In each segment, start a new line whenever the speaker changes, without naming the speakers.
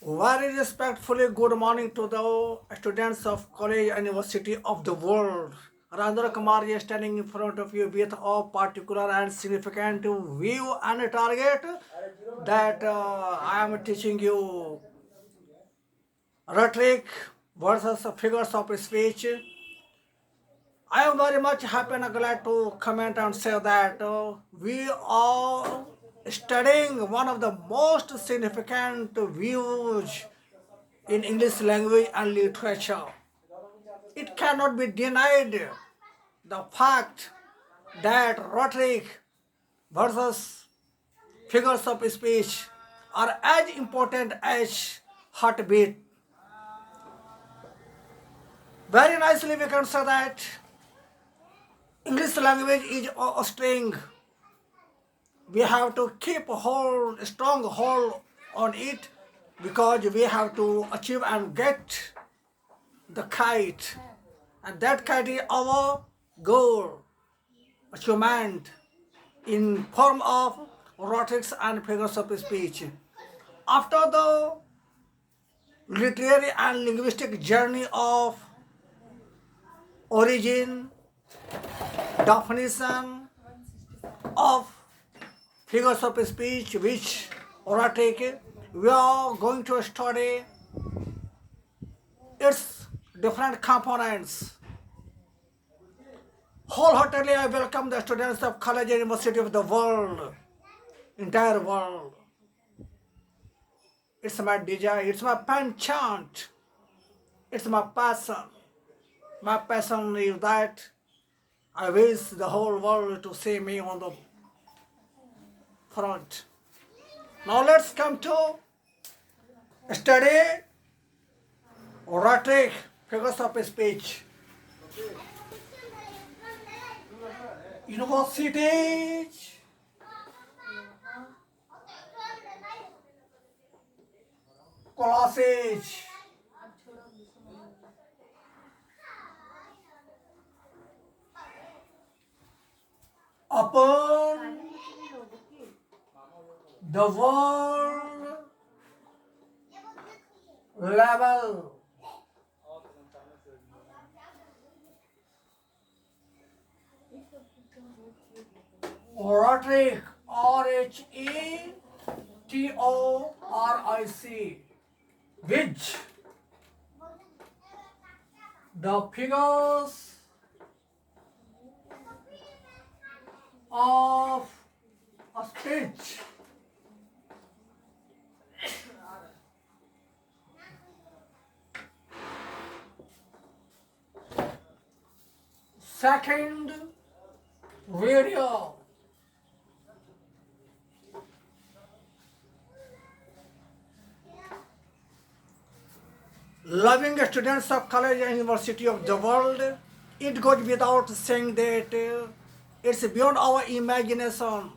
Very respectfully, good morning to the students of college and university of the world. Rajendra Kumar is standing in front of you with a particular and significant view and target that I am teaching you rhetoric versus figures of speech. I am very much happy and glad to comment and say that we are studying one of the most significant views in English language and literature. It cannot be denied the fact that rhetoric versus figures of speech are as important as heartbeat. Very nicely we can say that English language is a string. We have to keep a strong hold on it because we have to achieve and get the kite. And that kite is our goal, achievement in form of rhetorics and figures of speech. After the literary and linguistic journey of origin, definition of figures of speech, which rhetoric, we are going to study its different components. Wholeheartedly, I welcome the students of college and university of the world, entire world. It's my desire, it's my penchant, it's my passion. My passion is that I wish the whole world to see me on the front. Now let's come to study rhetoric, figures of speech. Universities, classes, upon the world level. Rhetoric, RHETORIC, which the figures of a speech. Second video. Loving students of college and university of the world, it goes without saying that it's beyond our imagination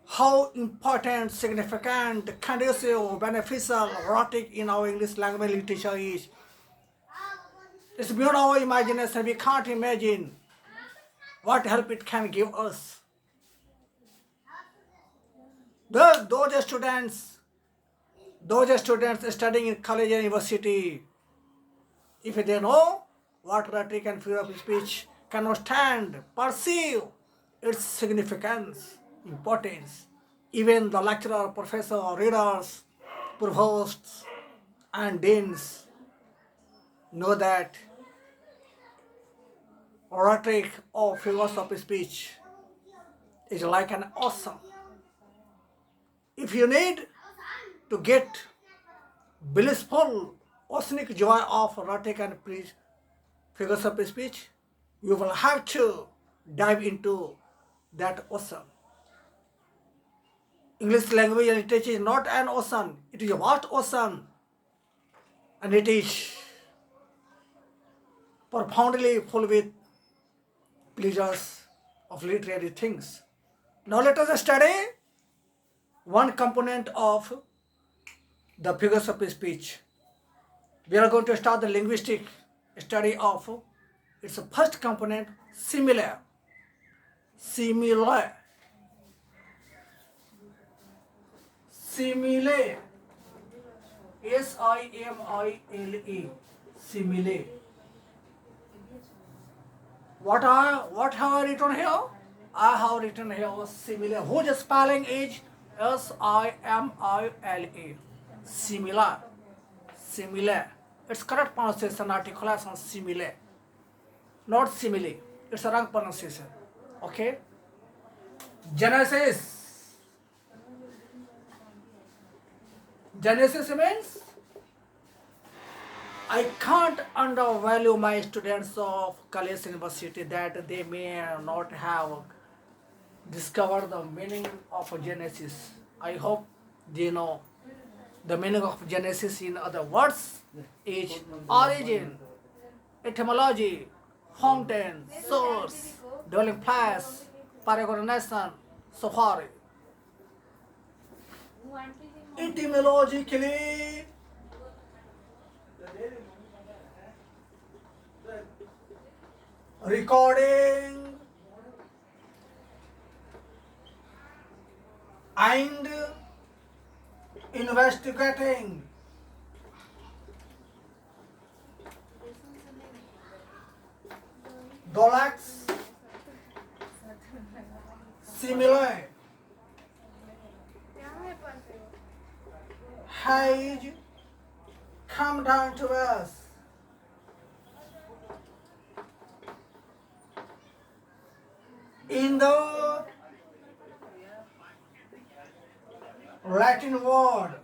how important, significant, conducive, beneficial rhetoric in our English language literature is. It's beyond our imagination. We can't imagine what help it can give us. Those students studying in college and university, if they know what rhetoric and figure of speech, cannot stand, perceive its significance, importance. Even the lecturer, professor, readers, provosts, and deans know that rhetoric or figures of speech is like an ocean. If you need to get blissful oceanic joy of rhetoric and figures of speech, you will have to dive into that ocean. English language and literature is not an ocean, it is a vast ocean, and it is profoundly full with pleasures of literary things. Now let us study one component of the figures of speech. We are going to start the linguistic study of its first component, similar. Similar. Simile. Simile. Simile. What have I written here? I have written here simile. Whose spelling is Simile. Similar. Similar. It's correct pronunciation, articulation simile. Not simile. It's a wrong pronunciation. Okay? Genesis. Genesis means I can't undervalue my students of college university that they may not have discovered the meaning of Genesis. I hope they know the meaning of Genesis. In other words, is origin, etymology, fountain, source, dwelling place, peregrination, so far. Etymologically, recording and investigating. Dolax, similar, has come down to us. In the Latin word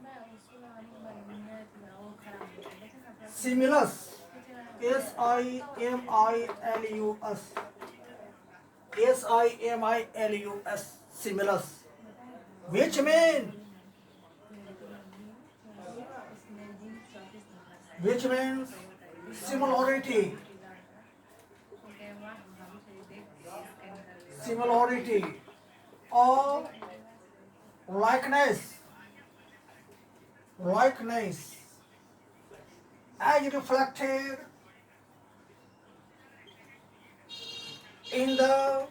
similus, Similus, Similus, similus, which means similarity, similarity or likeness, likeness as reflected in the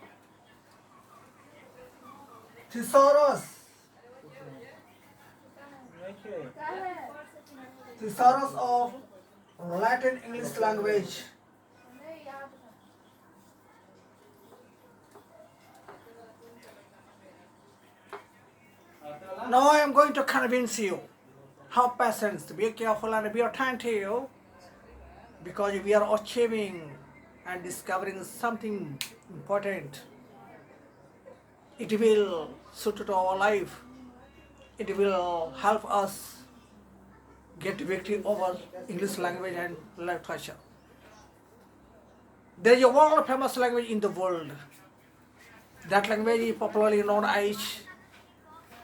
thesaurus, thesaurus of Latin English language. Now I am going to convince you. Have patience, be careful and be attentive, because we are achieving and discovering something important. It will suit to our life. It will help us get victory over English language and literature. There is a world famous language in the world. That language is popularly known as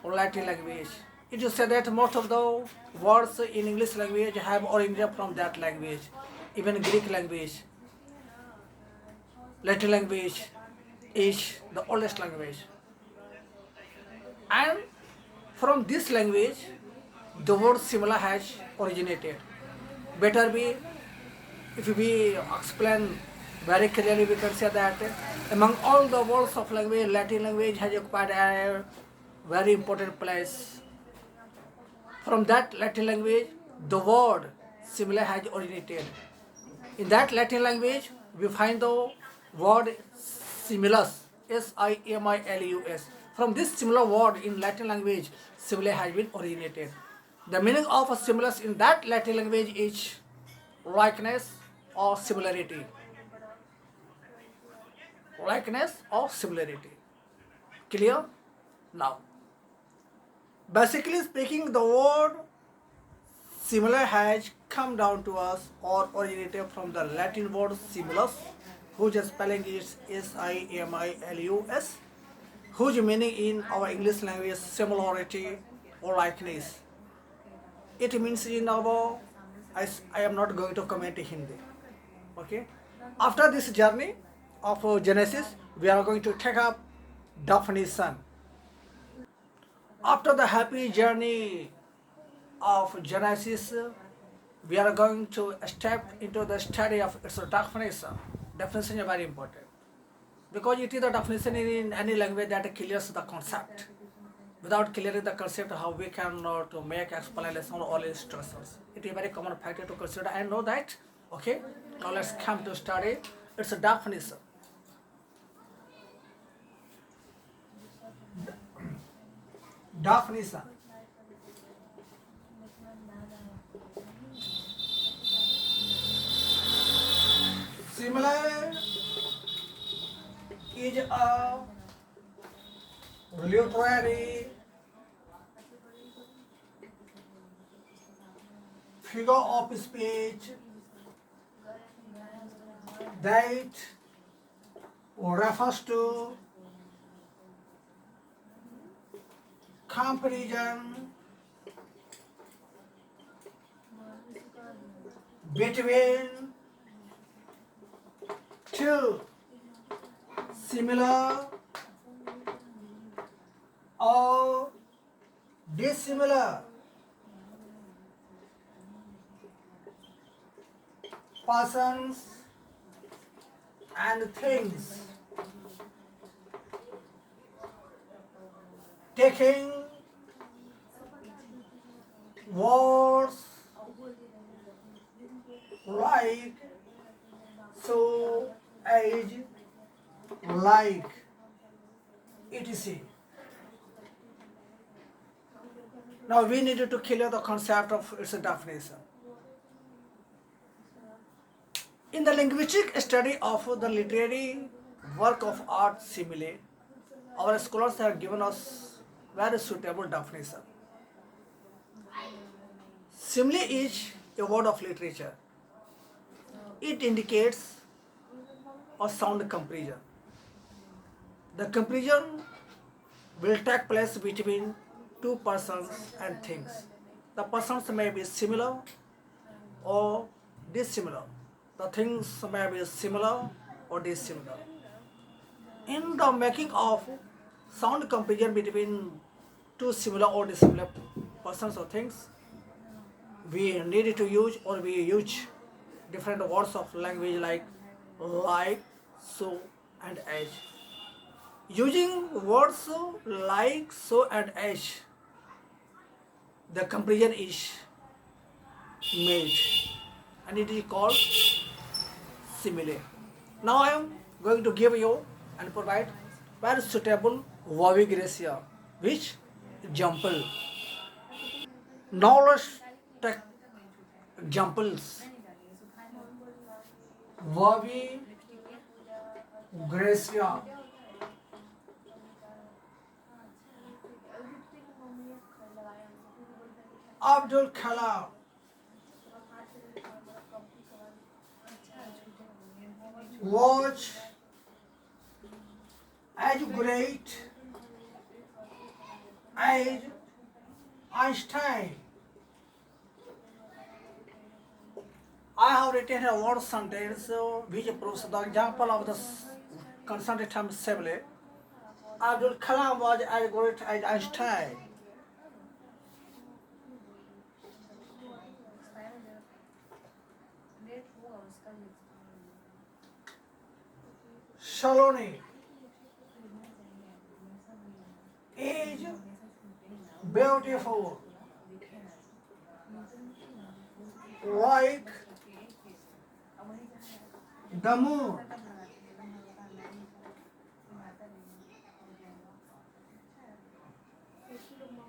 Latin language. It is said that most of the words in English language have originated from that language. Even Greek language, Latin language is the oldest language. And from this language, the word similar has originated. Better be, if we explain very clearly, we can say that among all the words of language, Latin language has occupied a very important place. From that Latin language, the word similar has originated. In that Latin language, we find the word similus, Similus. From this similar word in Latin language, similar has been originated. The meaning of a similus in that Latin language is likeness or similarity. Likeness or similarity. Clear? Now, basically speaking, the word similar has come down to us or originated from the Latin word similus, whose spelling is Similus, whose meaning in our English language is similarity or likeness. It means in our, I am not going to comment Hindi. Okay? After this journey of Genesis, we are going to take up definition. After the happy journey of Genesis, we are going to step into the study of its definition. Definition is very important, because it is the definition in any language that clears the concept. without clearing the concept how we cannot to make explanation on all instructions. It is a very common factor to consider and know that. Okay, now let's come to study its definition. Definition. Similar is a literary figure of speech that refers to comparison between two similar or dissimilar persons and things, taking words like, so, as, like, etc. Now we needed to clear the concept of its definition. In the linguistic study of the literary work of art simile, our scholars have given us very suitable definition. Simile is a word of literature. It indicates a sound comparison. The comparison will take place between two persons and things. The persons may be similar or dissimilar. The things may be similar or dissimilar. In the making of sound comparison between two similar or dissimilar persons or things, we need to use or we use different words of language like, so, and as. Using words like, so, and as, the comparison is made and it is called simile. Now I am going to give you and provide very suitable verbi gracia, which example. Now let's take examples. Verbi gracia. Abdul Kalam. Was as great as Einstein. I have written a word sentence which proves the example of the consonant term simile. Abdul Kalam was as great as Einstein. Saloni is beautiful like the moon.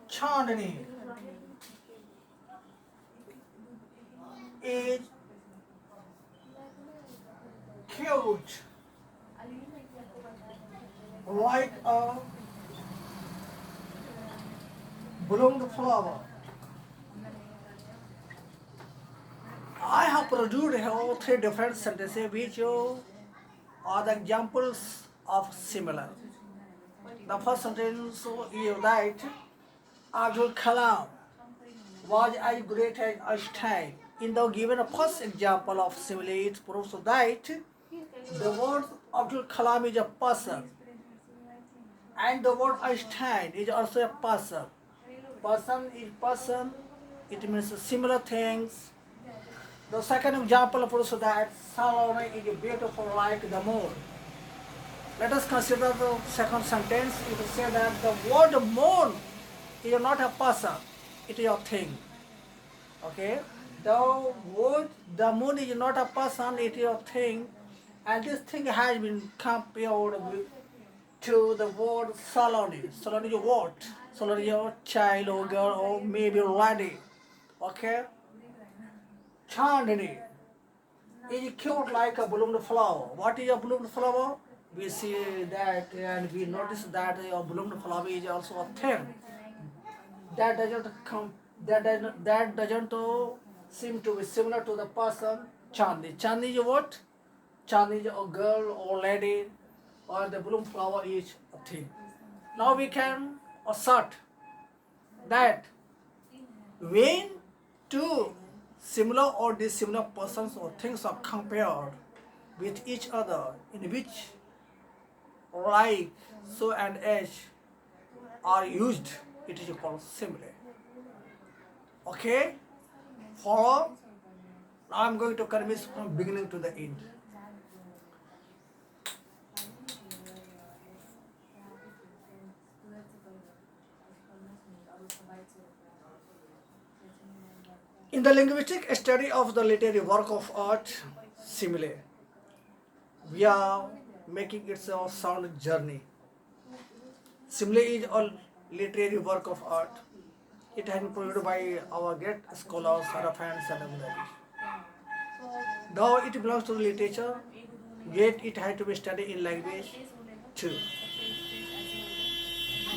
Chandni is cute like a bloomed flower. I have produced here three different sentences which are the examples of similar. The first sentence is that Abdul Kalam was as great as Einstein. In the given first example of simile, it proves that the word Abdul Kalam is a person and the word Einstein is also a person. Person is person, it means similar things. The second example proves that Salome is beautiful like the moon. Let us consider the second sentence. It says that the word moon is not a person, it is a thing. Okay? The moon is not a person, it is a thing. And this thing has been compared to the word Saloni. Saloni is what? Saloni is a child or girl or maybe lady. Okay? Chandni is cute like a bloomed flower. What is a bloomed flower? We see that and we notice that a bloomed flower is also a thing. That doesn't come. That doesn't seem to be similar to the person Chandni. Chandni is what? Chandni is a girl or lady, or the bloom flower is a thing. Now we can assert that when two similar or dissimilar persons or things are compared with each other, in which like, so and as are used, it is called simile. Okay? Follow? Now I'm going to convince from beginning to the end. In the linguistic study of the literary work of art, simile, we are making it a sound journey. Simile is a literary work of art. It has been produced by our great scholars, Haraphans and Amularis. Though it belongs to the literature, yet it had to be studied in language too.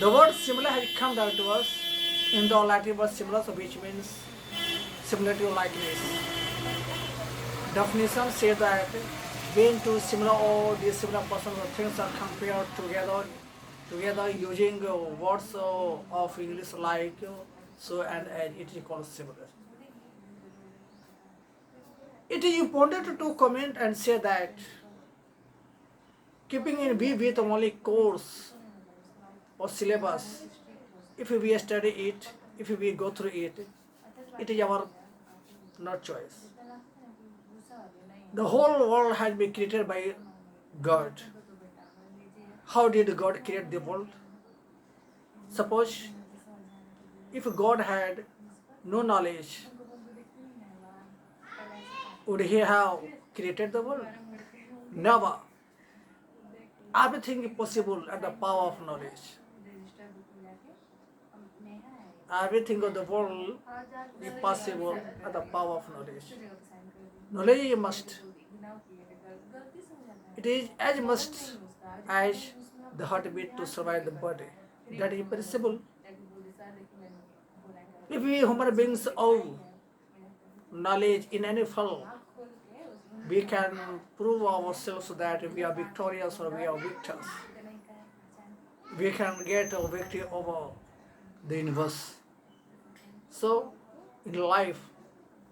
The word similar has come down to us in the Latin word similus, which means similarity or likeness. Definition says that when two similar or dissimilar persons or things are compared together using words of English like so and as, it is called similar. It is important to comment and say that keeping in view with only course or syllabus, if we study it, if we go through it, it is our not choice. The whole world has been created by God. How did God create the world? Suppose if God had no knowledge, would He have created the world? Never. Everything is possible at the power of knowledge. Everything of the world is possible at the power of knowledge. Knowledge is a must. It is as must as the heartbeat to survive the body. That is possible. If we human beings owe knowledge in any field, we can prove ourselves that we are victorious or we are victors. We can get a victory over the universe. So, in life,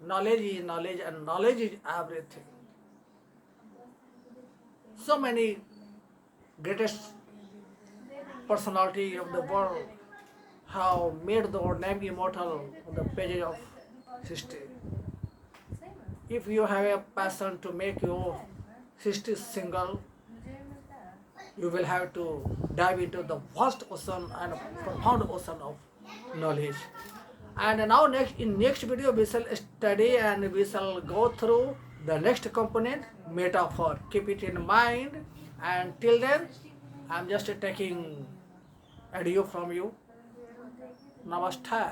knowledge is knowledge and knowledge is everything. So many greatest personality of the world have made their name immortal on the pages of history. If you have a passion to make your history single, you will have to dive into the vast ocean and profound ocean of knowledge. And now in next video we shall study and we shall go through the next component, metaphor. Keep it in mind, and till then I am just taking adieu from you. Namaste.